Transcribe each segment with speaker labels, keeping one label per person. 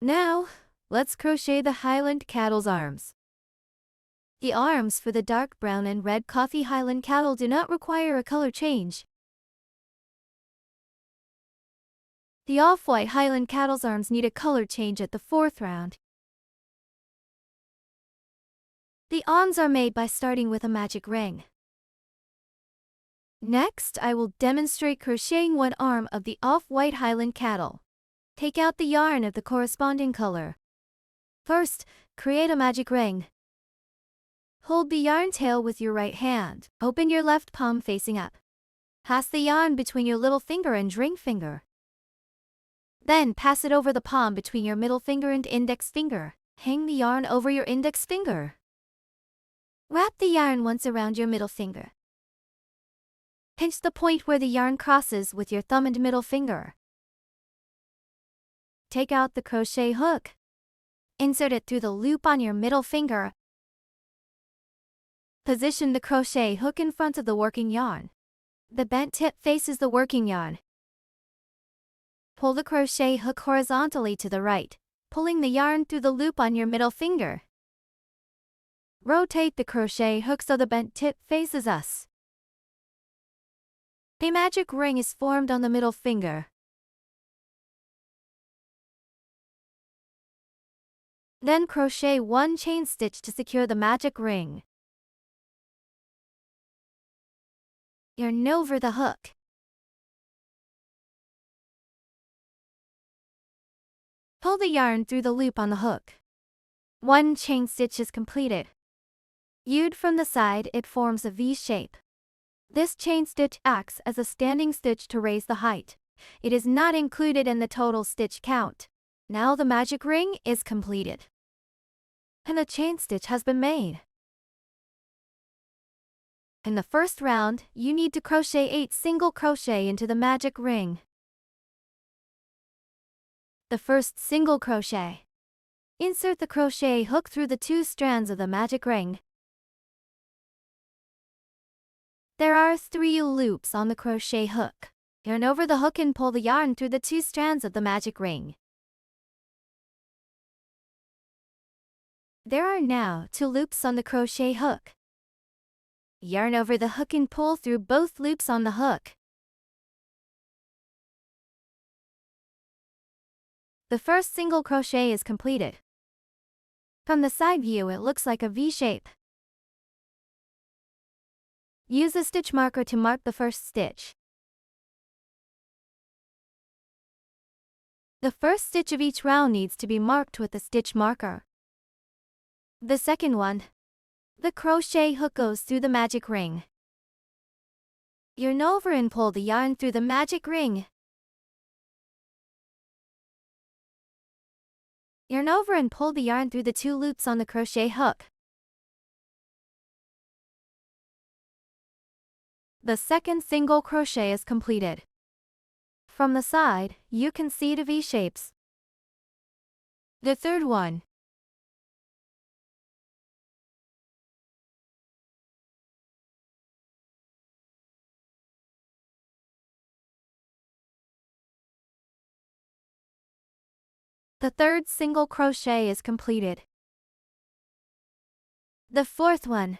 Speaker 1: Now, let's crochet the Highland cattle's arms. The arms for the dark brown and red coffee Highland cattle do not require a color change. The off-white Highland cattle's arms need a color change at the 4th round. The arms are made by starting with a magic ring. Next, I will demonstrate crocheting one arm of the off-white Highland cattle. Take out the yarn of the corresponding color. First, create a magic ring. Hold the yarn tail with your right hand. Open your left palm facing up. Pass the yarn between your little finger and ring finger. Then pass it over the palm between your middle finger and index finger. Hang the yarn over your index finger. Wrap the yarn once around your middle finger. Pinch the point where the yarn crosses with your thumb and middle finger. Take out the crochet hook. Insert it through the loop on your middle finger. Position the crochet hook in front of the working yarn. The bent tip faces the working yarn. Pull the crochet hook horizontally to the right, pulling the yarn through the loop on your middle finger. Rotate the crochet hook so the bent tip faces us. A magic ring is formed on the middle finger. Then crochet one chain stitch to secure the magic ring. Yarn over the hook. Pull the yarn through the loop on the hook. One chain stitch is completed. Viewed from the side, it forms a V shape. This chain stitch acts as a standing stitch to raise the height. It is not included in the total stitch count. Now the magic ring is completed. And the chain stitch has been made. In the first round, you need to crochet 8 single crochet into the magic ring. The first single crochet. Insert the crochet hook through the 2 strands of the magic ring. There are 3 loops on the crochet hook. Yarn over the hook and pull the yarn through the 2 strands of the magic ring. There are now 2 loops on the crochet hook. Yarn over the hook and pull through both loops on the hook. The first single crochet is completed. From the side view, it looks like a V shape. Use a stitch marker to mark the first stitch. The first stitch of each round needs to be marked with a stitch marker. The second one. The crochet hook goes through the magic ring. Yarn over and pull the yarn through the magic ring. Yarn over and pull the yarn through the 2 loops on the crochet hook. The second single crochet is completed. From the side, you can see the V shapes. The third one. The third single crochet is completed. The fourth one.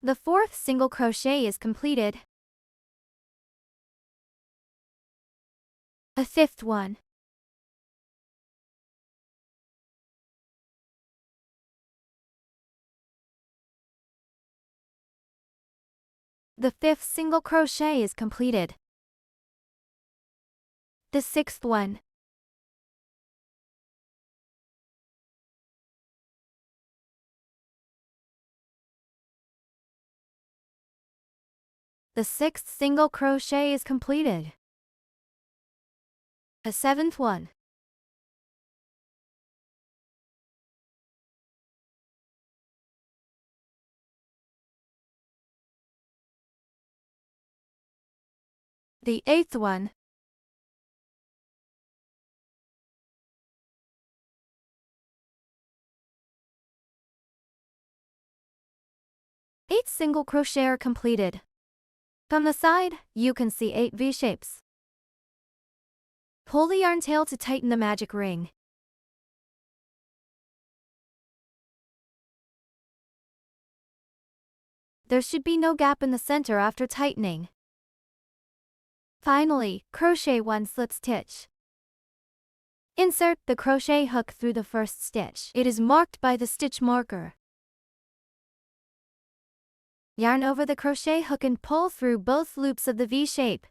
Speaker 1: The fourth single crochet is completed. A fifth one. The fifth single crochet is completed. The sixth one. The sixth single crochet is completed. A seventh one. The eighth one. Eighth 8 single crochet are completed. From the side, you can see 8 V-shapes. Pull the yarn tail to tighten the magic ring. There should be no gap in the center after tightening. Finally, crochet 1 slip stitch. Insert the crochet hook through the first stitch. It is marked by the stitch marker. Yarn over the crochet hook and pull through both loops of the V-shape.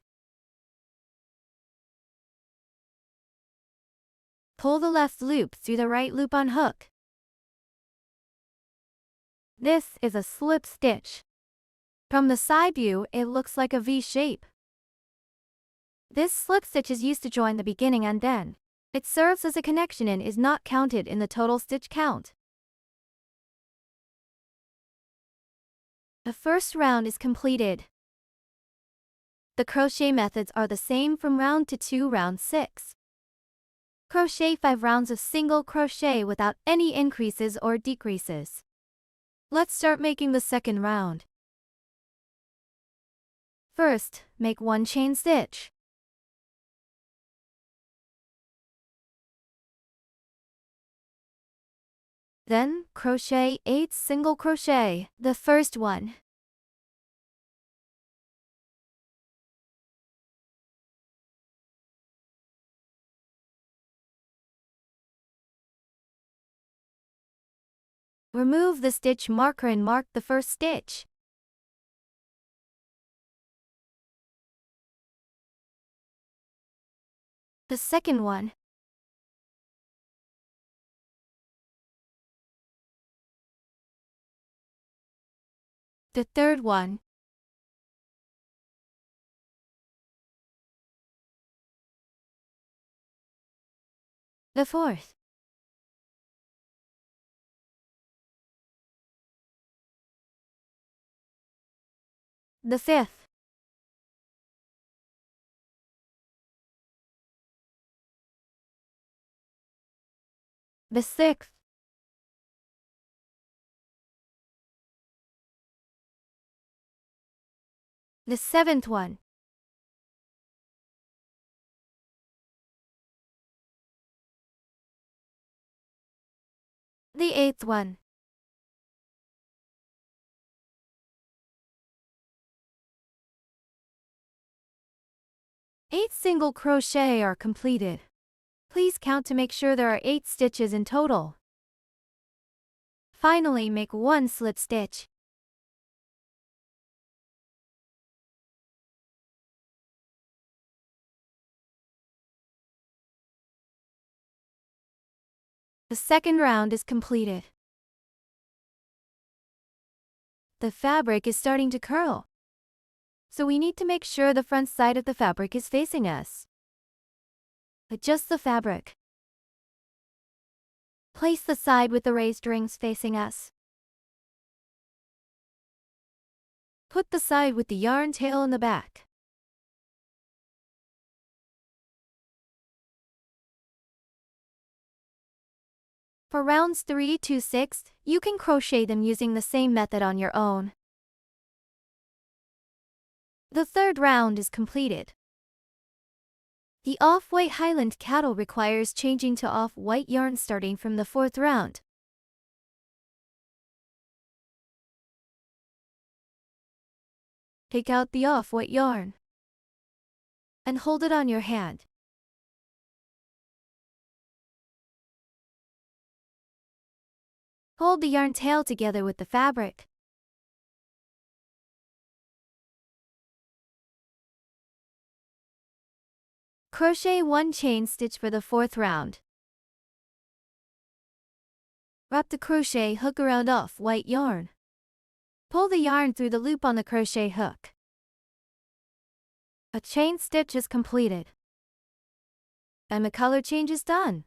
Speaker 1: Pull the left loop through the right loop on hook. This is a slip stitch. From the side view, it looks like a V-shape. This slip stitch is used to join the beginning and end. It serves as a connection and is not counted in the total stitch count. The first round is completed. The crochet methods are the same from round 2 to round 6. Crochet 5 rounds of single crochet without any increases or decreases. Let's start making the second round. First, make 1 chain stitch. Then, crochet 8 single crochet, the first one. Remove the stitch marker and mark the first stitch. The second one. The third one. The fourth. The fifth. The sixth. The seventh one. The eighth one. Eight single crochet are completed. Please count to make sure there are 8 stitches in total. Finally, make 1 slip stitch. The second round is completed. The fabric is starting to curl, so we need to make sure the front side of the fabric is facing us. Adjust the fabric. Place the side with the raised rings facing us. Put the side with the yarn tail in the back. For rounds 3 to 6, you can crochet them using the same method on your own. The third round is completed. The off-white Highland cattle requires changing to off-white yarn starting from the 4th round. Take out the off-white yarn and hold it on your hand. Hold the yarn tail together with the fabric. Crochet 1 chain stitch for the 4th round. Wrap the crochet hook around off-white yarn. Pull the yarn through the loop on the crochet hook. A chain stitch is completed, and the color change is done.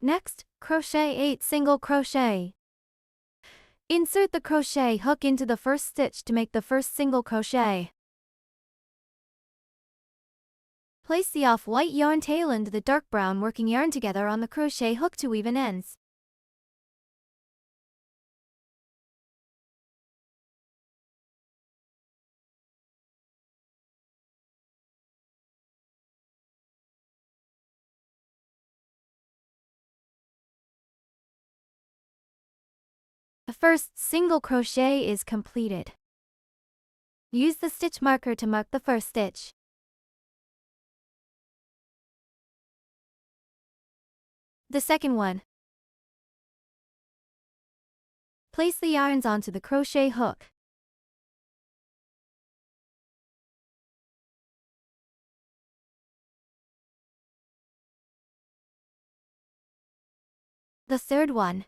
Speaker 1: Next, crochet 8 single crochet. Insert the crochet hook into the first stitch to make the first single crochet. Place the off-white yarn tail and the dark brown working yarn together on the crochet hook to even ends. first single crochet is completed. Use the stitch marker to mark the first stitch. The second one. Place the yarns onto the crochet hook. The third one.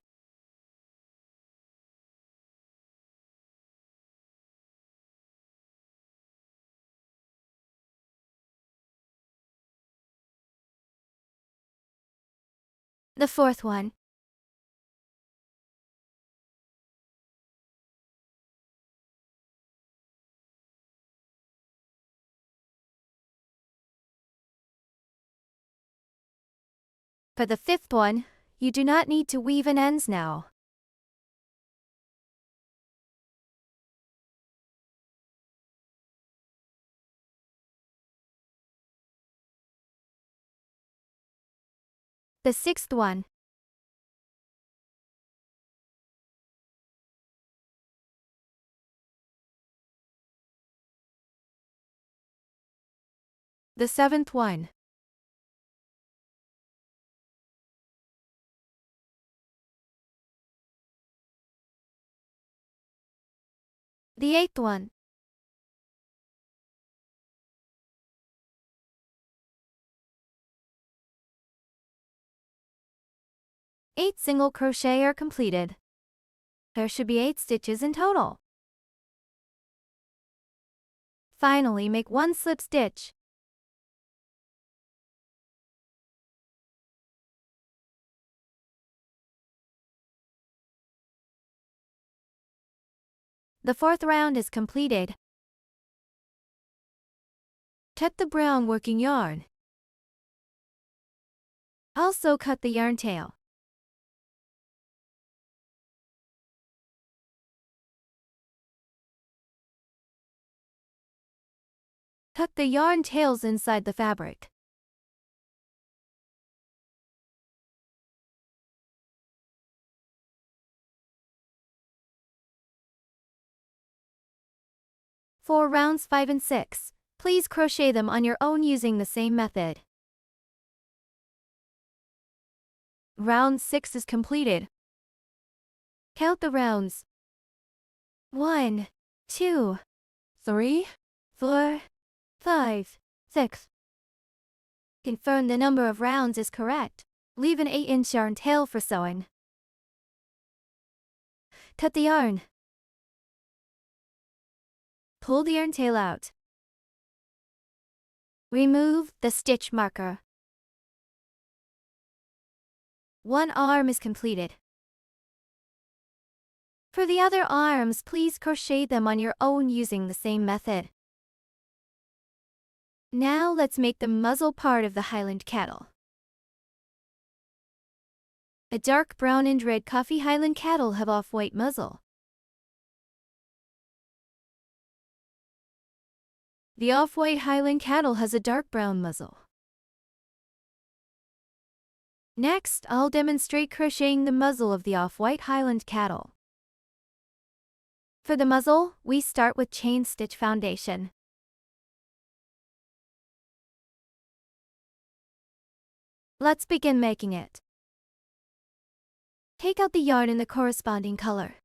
Speaker 1: The fourth one. For the fifth one, you do not need to weave in ends now. The sixth one. The seventh one. The eighth one. Eight single crochet are completed. There should be 8 stitches in total. Finally, make one slip stitch. The fourth round is completed. Cut the brown working yarn. Also cut the yarn tail. Tuck the yarn tails inside the fabric. For rounds 5 and 6, please crochet them on your own using the same method. Round 6 is completed. Count the rounds. 1, 2, 3, 4, 5, 6. Confirm the number of rounds is correct. Leave an 8-inch yarn tail for sewing. Cut the yarn. Pull the yarn tail out. Remove the stitch marker. One arm is completed. For the other arms, please crochet them on your own using the same method. Now let's make the muzzle part of the Highland cattle. A dark brown and red coffee Highland cattle have off-white muzzle. The off-white Highland cattle has a dark brown muzzle. Next, I'll demonstrate crocheting the muzzle of the off-white Highland cattle. For the muzzle, we start with chain stitch foundation. Let's begin making it. Take out the yarn in the corresponding color.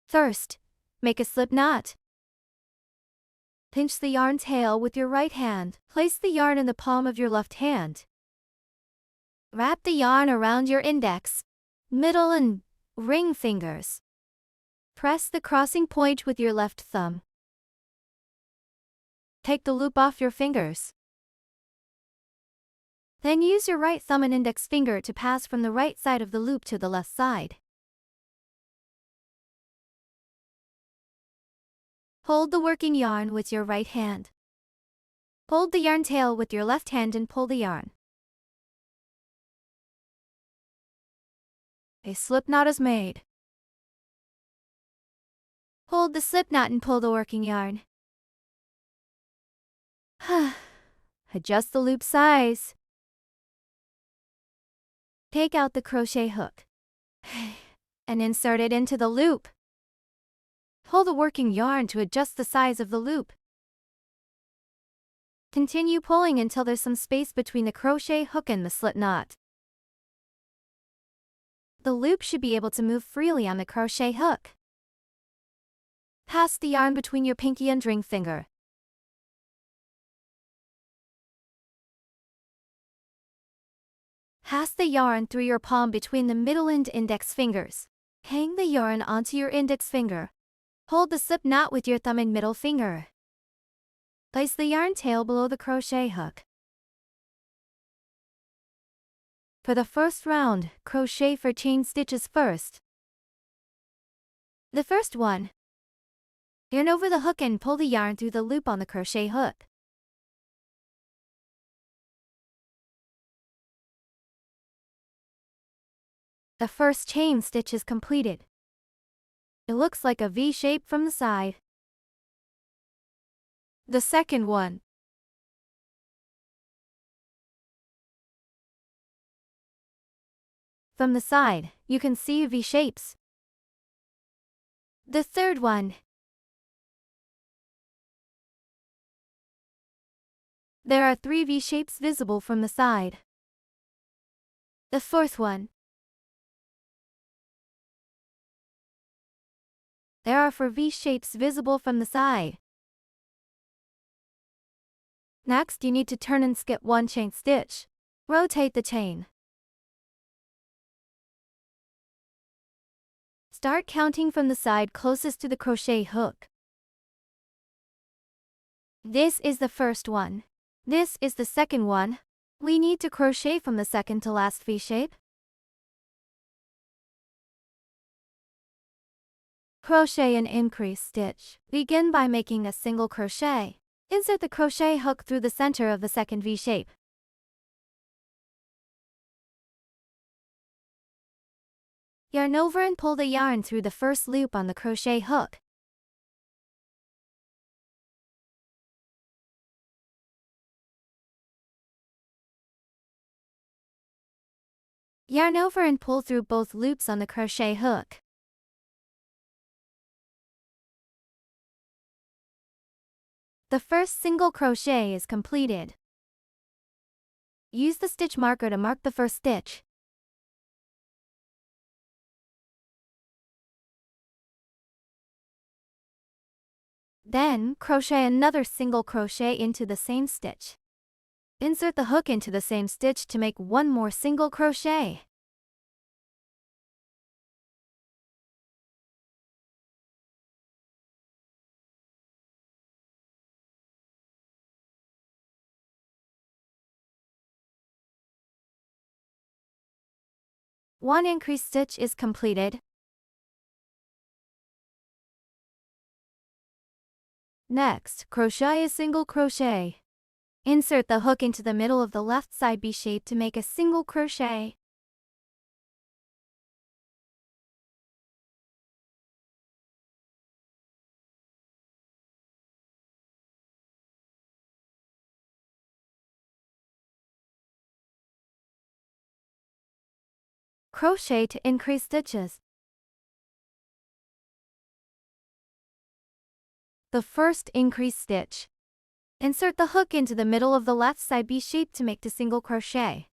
Speaker 1: First, make a slip knot. Pinch the yarn tail with your right hand. Place the yarn in the palm of your left hand. Wrap the yarn around your index, middle and ring fingers. Press the crossing point with your left thumb. Take the loop off your fingers. Then use your right thumb and index finger to pass from the right side of the loop to the left side. Hold the working yarn with your right hand. Hold the yarn tail with your left hand and pull the yarn. A slip knot is made. Hold the slip knot and pull the working yarn. Adjust the loop size. Take out the crochet hook. and insert it into the loop. Pull the working yarn to adjust the size of the loop. Continue pulling until there's some space between the crochet hook and the slip knot. The loop should be able to move freely on the crochet hook. Pass the yarn between your pinky and ring finger. Pass the yarn through your palm between the middle and index fingers. Hang the yarn onto your index finger. Hold the slip knot with your thumb and middle finger. Place the yarn tail below the crochet hook. For the first round, crochet 4 chain stitches first. The first one. Yarn over the hook and pull the yarn through the loop on the crochet hook. The first chain stitch is completed. It looks like a V shape from the side. The second one. From the side, you can see V shapes. The third one. There are 3 V shapes visible from the side. The fourth one. There are 4 V shapes visible from the side. Next, you need to turn and skip 1 chain stitch. Rotate the chain. Start counting from the side closest to the crochet hook. This is the first one. This is the second one. We need to crochet from the second to last V shape. Crochet an increase stitch. Begin by making a single crochet. Insert the crochet hook through the center of the second V shape. Yarn over and pull the yarn through the first loop on the crochet hook. Yarn over and pull through both loops on the crochet hook. The first single crochet is completed. Use the stitch marker to mark the first stitch. Then, crochet another single crochet into the same stitch. Insert the hook into the same stitch to make 1 more single crochet. One increase stitch is completed. Next, crochet a single crochet. Insert the hook into the middle of the left side V shape to make a single crochet. Crochet to increase stitches. The first increase stitch. Insert the hook into the middle of the left side V shape to make the single crochet.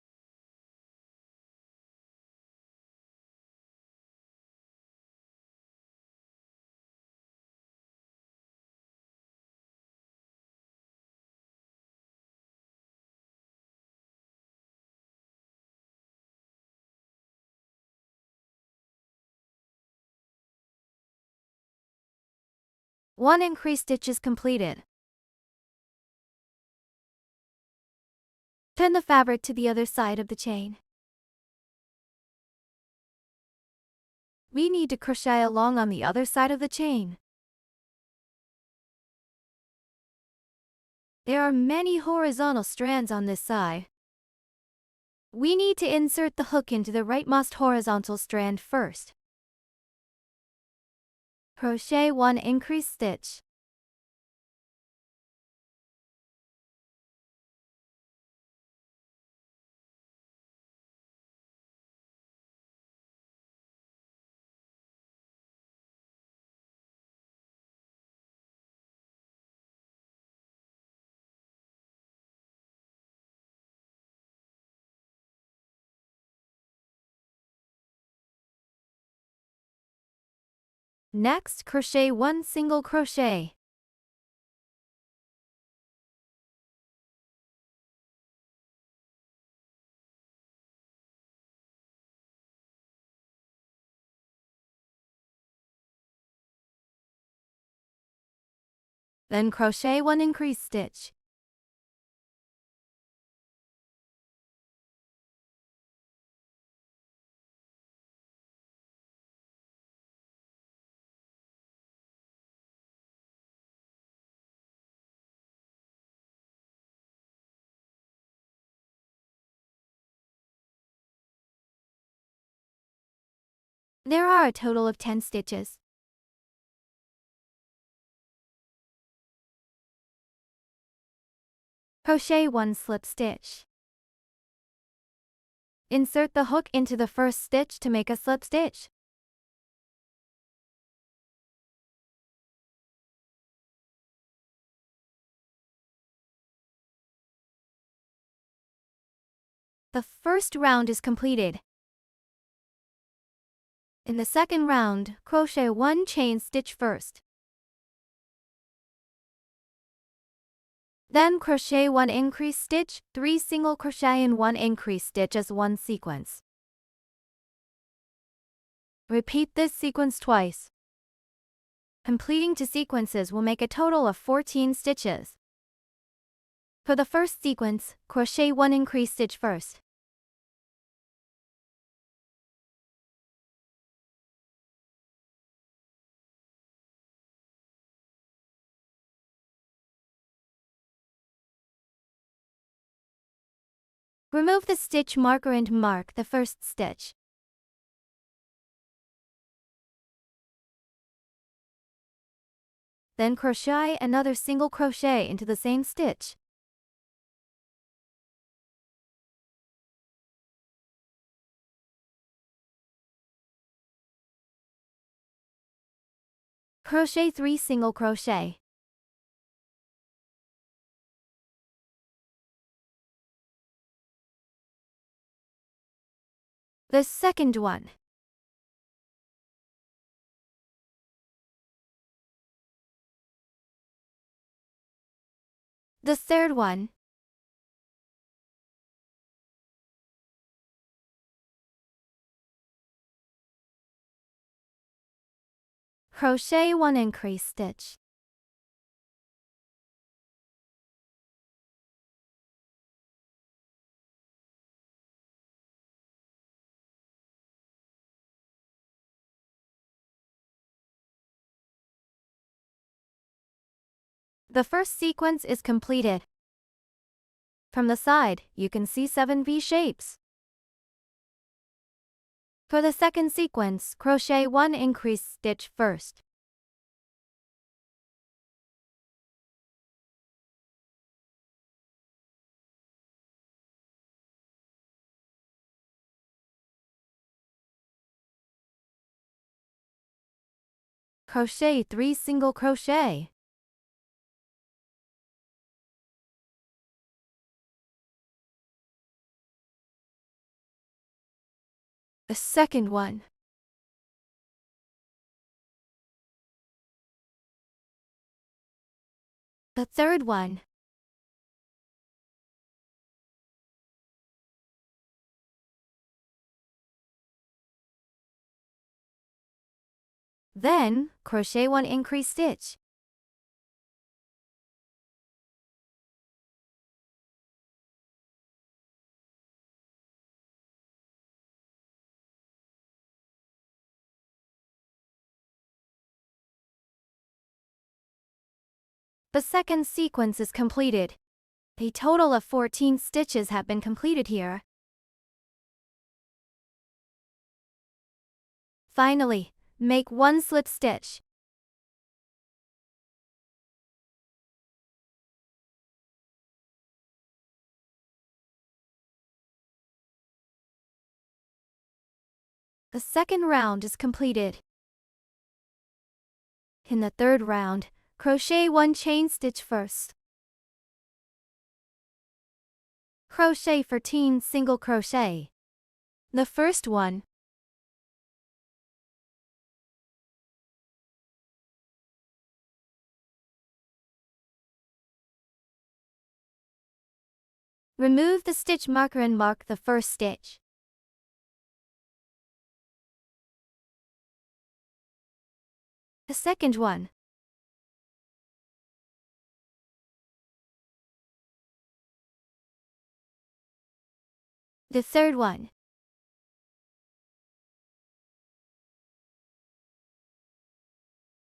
Speaker 1: One increase stitch is completed. Turn the fabric to the other side of the chain. We need to crochet along on the other side of the chain. There are many horizontal strands on this side. We need to insert the hook into the rightmost horizontal strand first. Crochet 1 increase stitch. Next, crochet 1 single crochet. Then crochet 1 increase stitch. There are a total of 10 stitches. Crochet 1 slip stitch. Insert the hook into the first stitch to make a slip stitch. The first round is completed. In the second round, crochet 1 chain stitch first. Then crochet 1 increase stitch, 3 single crochet and 1 increase stitch as one sequence. Repeat this sequence twice. Completing 2 sequences will make a total of 14 stitches. For the first sequence, crochet 1 increase stitch first. Remove the stitch marker and mark the first stitch. Then crochet another single crochet into the same stitch. Crochet 3 single crochet. The second one. The third one. Crochet 1 increase stitch. The first sequence is completed. From the side, you can see 7 V shapes. For the second sequence, crochet 1 increase stitch first. Crochet 3 single crochet. The second one. The third one. Then, crochet 1 increase stitch. The second sequence is completed. A total of 14 stitches have been completed here. Finally, make 1 slip stitch. The second round is completed. In the third round, crochet 1 chain stitch first. Crochet 14 single crochet. The first one. Remove the stitch marker and mark the first stitch. The second one. The third one.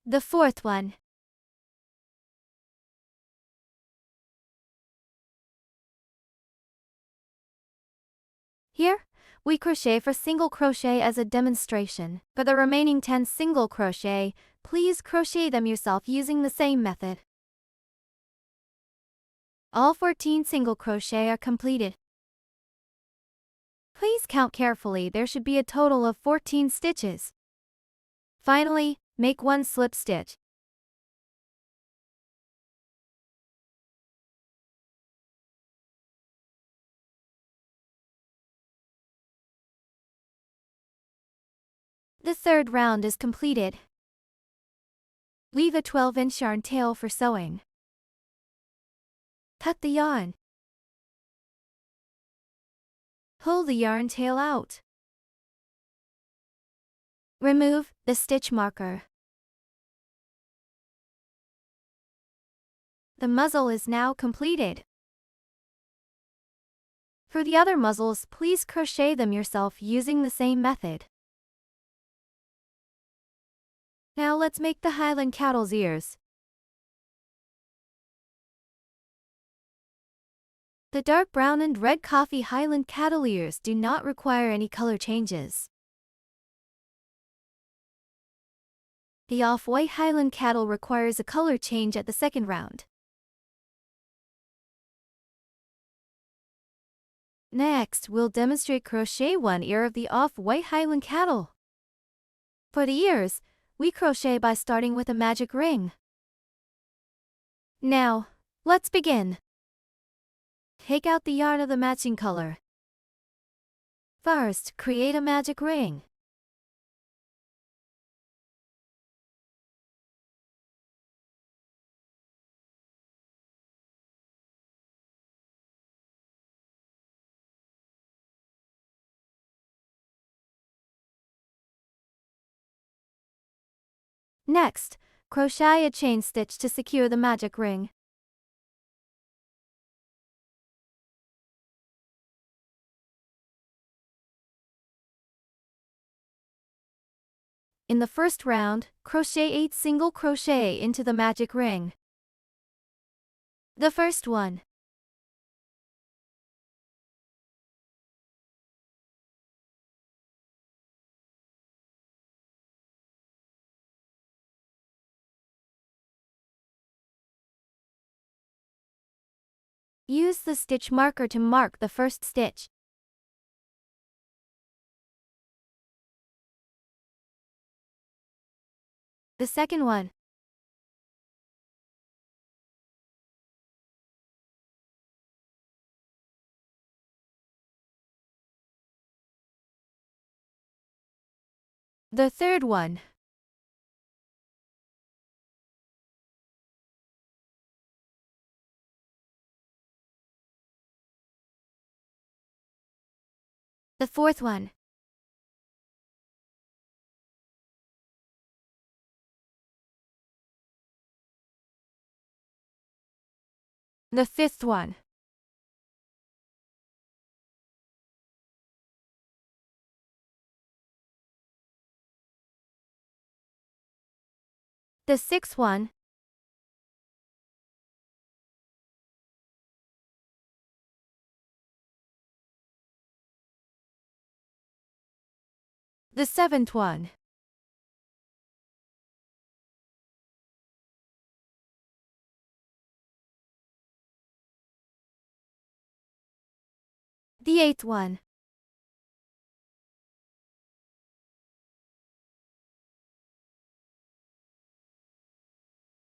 Speaker 1: The fourth one. Here, we crochet for single crochet as a demonstration. For the remaining 10 single crochet, please crochet them yourself using the same method. All 14 single crochet are completed. Please count carefully, there should be a total of 14 stitches. Finally, make one slip stitch. The third round is completed. Leave a 12-inch yarn tail for sewing. Cut the yarn. Pull the yarn tail out. Remove the stitch marker. The muzzle is now completed. For the other muzzles, please crochet them yourself using the same method. Now let's make the Highland cattle's ears. The dark brown and red coffee Highland cattle ears do not require any color changes. The off-white Highland cattle requires a color change at the second round. Next, we'll demonstrate crochet one ear of the off-white Highland cattle. For the ears, we crochet by starting with a magic ring. Now, let's begin. Take out the yarn of the matching color. First, create a magic ring. Next, crochet a chain stitch to secure the magic ring. In the first round, crochet 8 single crochet into the magic ring. The first one. Use the stitch marker to mark the first stitch. The second one. The third one. The fourth one. The fifth one. The sixth one. The seventh one. The eighth one.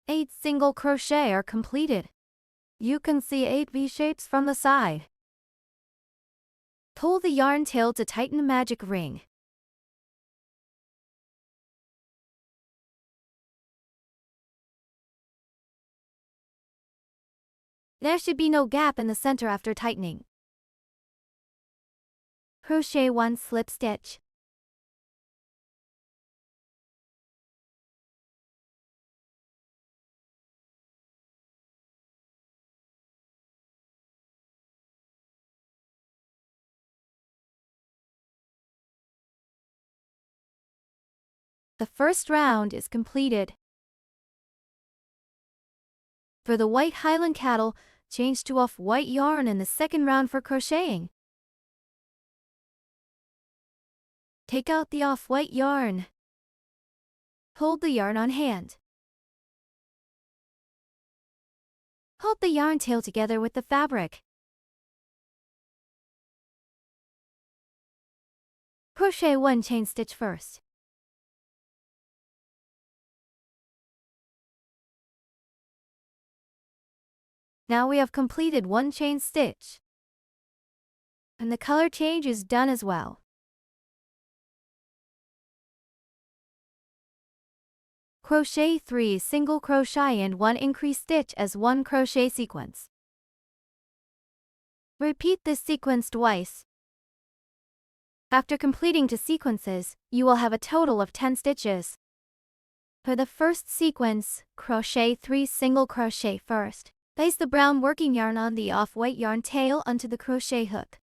Speaker 1: Eight single crochet are completed. You can see 8 V-shapes from the side. Pull the yarn tail to tighten the magic ring. There should be no gap in the center after tightening. Crochet 1 slip stitch. The first round is completed. For the white Highland cattle, change to off-white yarn in the second round for crocheting. Take out the off-white yarn. Hold the yarn on hand. Hold the yarn tail together with the fabric. Crochet 1 chain stitch first. Now we have completed 1 chain stitch. And the color change is done as well. Crochet 3 single crochet and 1 increase stitch as 1 crochet sequence. Repeat this sequence twice. After completing 2 sequences, you will have a total of 10 stitches. For the first sequence, crochet 3 single crochet first. Place the brown working yarn on the off-white yarn tail onto the crochet hook.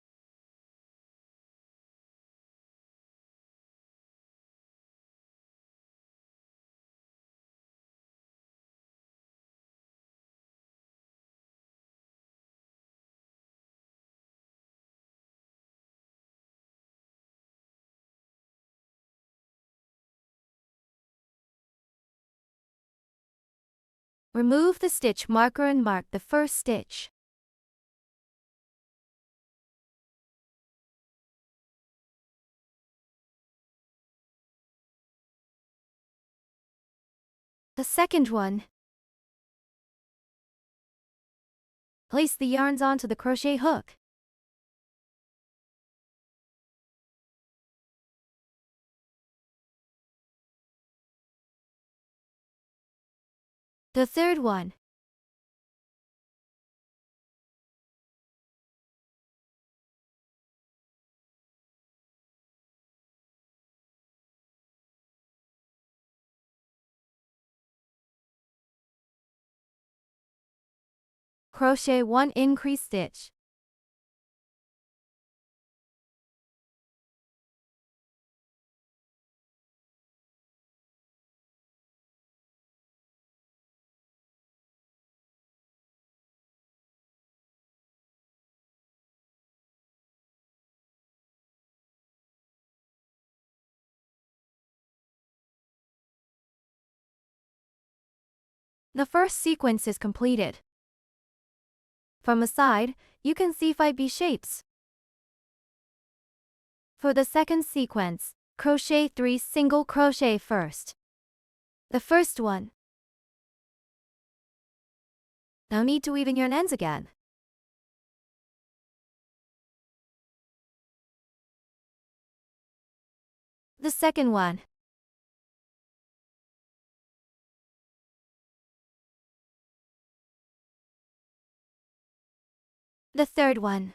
Speaker 1: Remove the stitch marker and mark the first stitch. The second one. Place the yarns onto the crochet hook. The third one. Crochet 1 increase stitch. The first sequence is completed. From the side, you can see 5B shapes. For the second sequence, crochet 3 single crochet first. The first one. No need to weave in yarn ends again. The second one. The third one.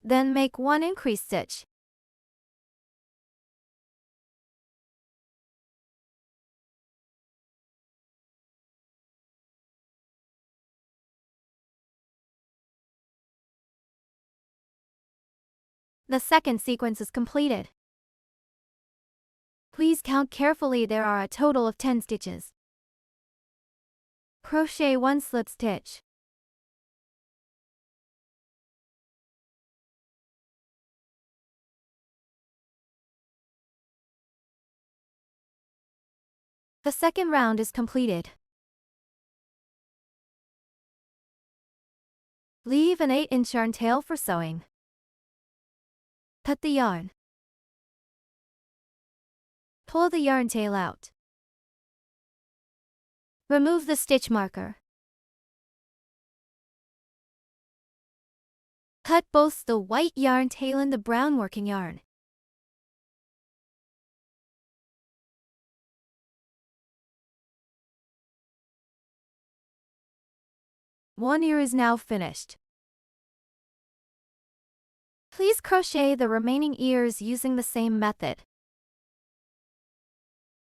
Speaker 1: Then make 1 increase stitch. The second sequence is completed. Please count carefully, there are a total of 10 stitches. Crochet 1 slip stitch. The second round is completed. Leave an 8-inch yarn tail for sewing. Cut the yarn. Pull the yarn tail out. Remove the stitch marker. Cut both the white yarn tail and the brown working yarn. One ear is now finished. Please crochet the remaining ears using the same method.